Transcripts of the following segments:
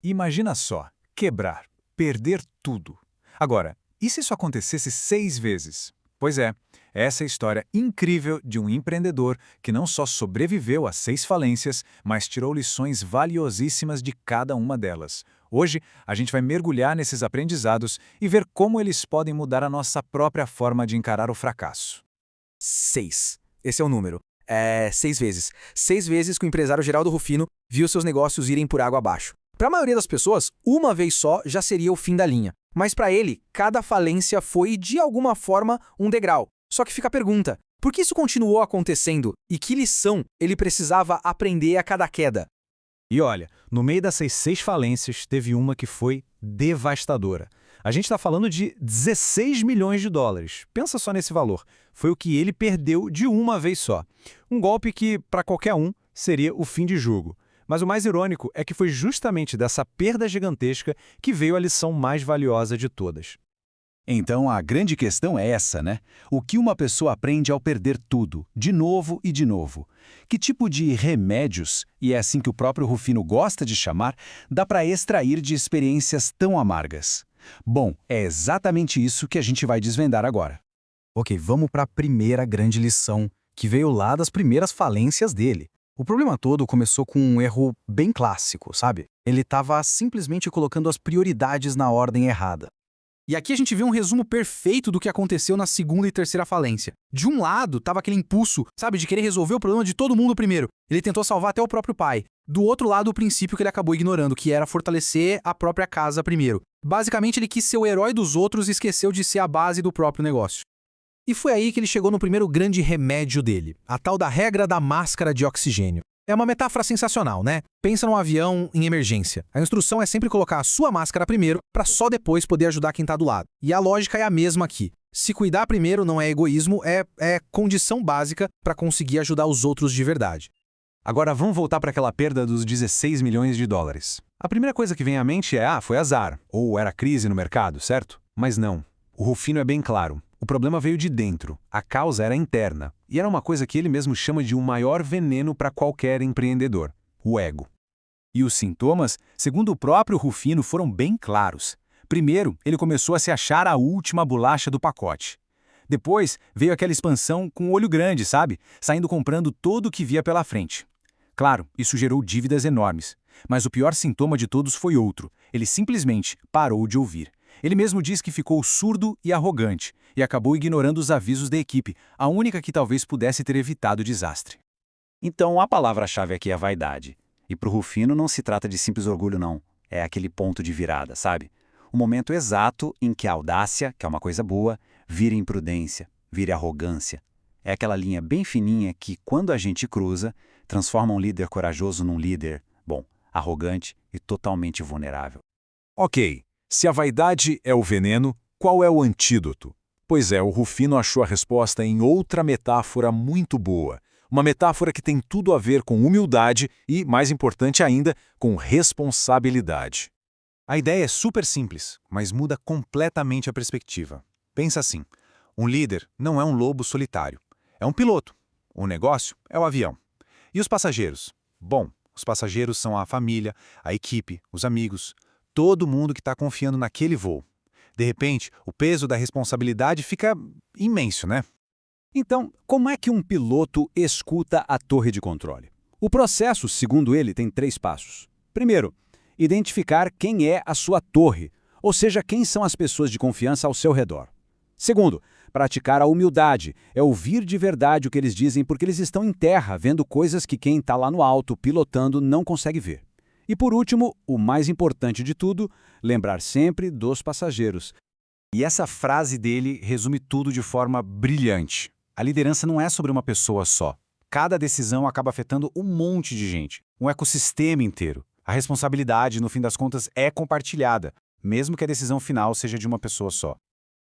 Imagina só, quebrar, perder tudo. Agora, e se isso acontecesse 6 vezes? Pois é, essa é a história incrível de um empreendedor que não só sobreviveu a 6 falências, mas tirou lições valiosíssimas de cada uma delas. Hoje, a gente vai mergulhar nesses aprendizados e ver como eles podem mudar a nossa própria forma de encarar o fracasso. 6. Esse é o número. 6 vezes. 6 vezes que o empresário Geraldo Rufino viu seus negócios irem por água abaixo. Para a maioria das pessoas, uma vez só já seria o fim da linha. Mas para ele, cada falência foi, de alguma forma, um degrau. Só que fica a pergunta, por que isso continuou acontecendo e que lição ele precisava aprender a cada queda? E olha, no meio dessas 6 falências, teve uma que foi devastadora. A gente está falando de 16 milhões de dólares. Pensa só nesse valor. Foi o que ele perdeu de uma vez só. Um golpe que, para qualquer um, seria o fim de jogo. Mas o mais irônico é que foi justamente dessa perda gigantesca que veio a lição mais valiosa de todas. Então a grande questão é essa, né? O que uma pessoa aprende ao perder tudo, de novo e de novo? Que tipo de remédios, e é assim que o próprio Rufino gosta de chamar, dá para extrair de experiências tão amargas? Bom, é exatamente isso que a gente vai desvendar agora. Ok, vamos para a primeira grande lição, que veio lá das primeiras falências dele. O problema todo começou com um erro bem clássico, sabe? Ele estava simplesmente colocando as prioridades na ordem errada. E aqui a gente vê um resumo perfeito do que aconteceu na segunda e terceira falência. De um lado, estava aquele impulso, sabe, de querer resolver o problema de todo mundo primeiro. Ele tentou salvar até o próprio pai. Do outro lado, o princípio que ele acabou ignorando, que era fortalecer a própria casa primeiro. Basicamente, ele quis ser o herói dos outros e esqueceu de ser a base do próprio negócio. E foi aí que ele chegou no primeiro grande remédio dele, a tal da regra da máscara de oxigênio. É uma metáfora sensacional, né? Pensa num avião em emergência. A instrução é sempre colocar a sua máscara primeiro, para só depois poder ajudar quem está do lado. E a lógica é a mesma aqui. Se cuidar primeiro não é egoísmo, é condição básica para conseguir ajudar os outros de verdade. Agora vamos voltar para aquela perda dos 16 milhões de dólares. A primeira coisa que vem à mente é, foi azar, ou era crise no mercado, certo? Mas não. O Rufino é bem claro. O problema veio de dentro, a causa era interna, e era uma coisa que ele mesmo chama de um maior veneno para qualquer empreendedor, o ego. E os sintomas, segundo o próprio Rufino, foram bem claros. Primeiro, ele começou a se achar a última bolacha do pacote. Depois, veio aquela expansão com o olho grande, sabe? Saindo comprando tudo o que via pela frente. Claro, isso gerou dívidas enormes, mas o pior sintoma de todos foi outro. Ele simplesmente parou de ouvir. Ele mesmo diz que ficou surdo e arrogante, e acabou ignorando os avisos da equipe, a única que talvez pudesse ter evitado o desastre. Então a palavra-chave aqui é vaidade. E para o Rufino não se trata de simples orgulho não, é aquele ponto de virada, sabe? O momento exato em que a audácia, que é uma coisa boa, vira imprudência, vira arrogância. É aquela linha bem fininha que, quando a gente cruza, transforma um líder corajoso num líder, arrogante e totalmente vulnerável. Ok, se a vaidade é o veneno, qual é o antídoto? Pois é, o Rufino achou a resposta em outra metáfora muito boa. Uma metáfora que tem tudo a ver com humildade e, mais importante ainda, com responsabilidade. A ideia é super simples, mas muda completamente a perspectiva. Pensa assim, um líder não é um lobo solitário, é um piloto. O negócio é o avião. E os passageiros? Bom, os passageiros são a família, a equipe, os amigos, todo mundo que está confiando naquele voo. De repente, o peso da responsabilidade fica imenso, né? Então, como é que um piloto escuta a torre de controle? O processo, segundo ele, tem 3 passos. Primeiro, identificar quem é a sua torre, ou seja, quem são as pessoas de confiança ao seu redor. Segundo, praticar a humildade, é ouvir de verdade o que eles dizem porque eles estão em terra, vendo coisas que quem está lá no alto, pilotando, não consegue ver. E por último, o mais importante de tudo, lembrar sempre dos passageiros. E essa frase dele resume tudo de forma brilhante. A liderança não é sobre uma pessoa só. Cada decisão acaba afetando um monte de gente, um ecossistema inteiro. A responsabilidade, no fim das contas, é compartilhada, mesmo que a decisão final seja de uma pessoa só.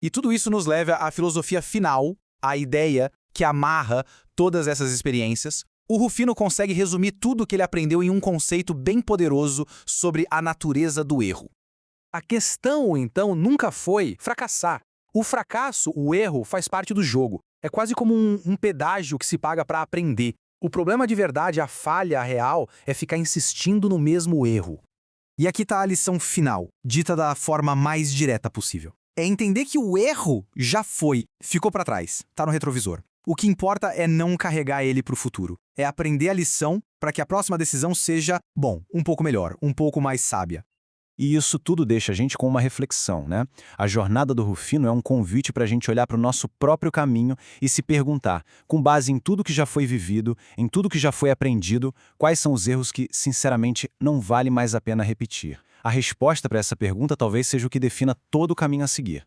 E tudo isso nos leva à filosofia final, a ideia que amarra todas essas experiências. O Rufino consegue resumir tudo o que ele aprendeu em um conceito bem poderoso sobre a natureza do erro. A questão, então, nunca foi fracassar. O fracasso, o erro, faz parte do jogo. É quase como um pedágio que se paga para aprender. O problema de verdade, a falha real, é ficar insistindo no mesmo erro. E aqui está a lição final, dita da forma mais direta possível. É entender que o erro já foi, ficou para trás, está no retrovisor. O que importa é não carregar ele para o futuro. É aprender a lição para que a próxima decisão seja, bom, um pouco melhor, um pouco mais sábia. E isso tudo deixa a gente com uma reflexão, né? A jornada do Rufino é um convite para a gente olhar para o nosso próprio caminho e se perguntar, com base em tudo que já foi vivido, em tudo que já foi aprendido, quais são os erros que, sinceramente, não vale mais a pena repetir. A resposta para essa pergunta talvez seja o que defina todo o caminho a seguir.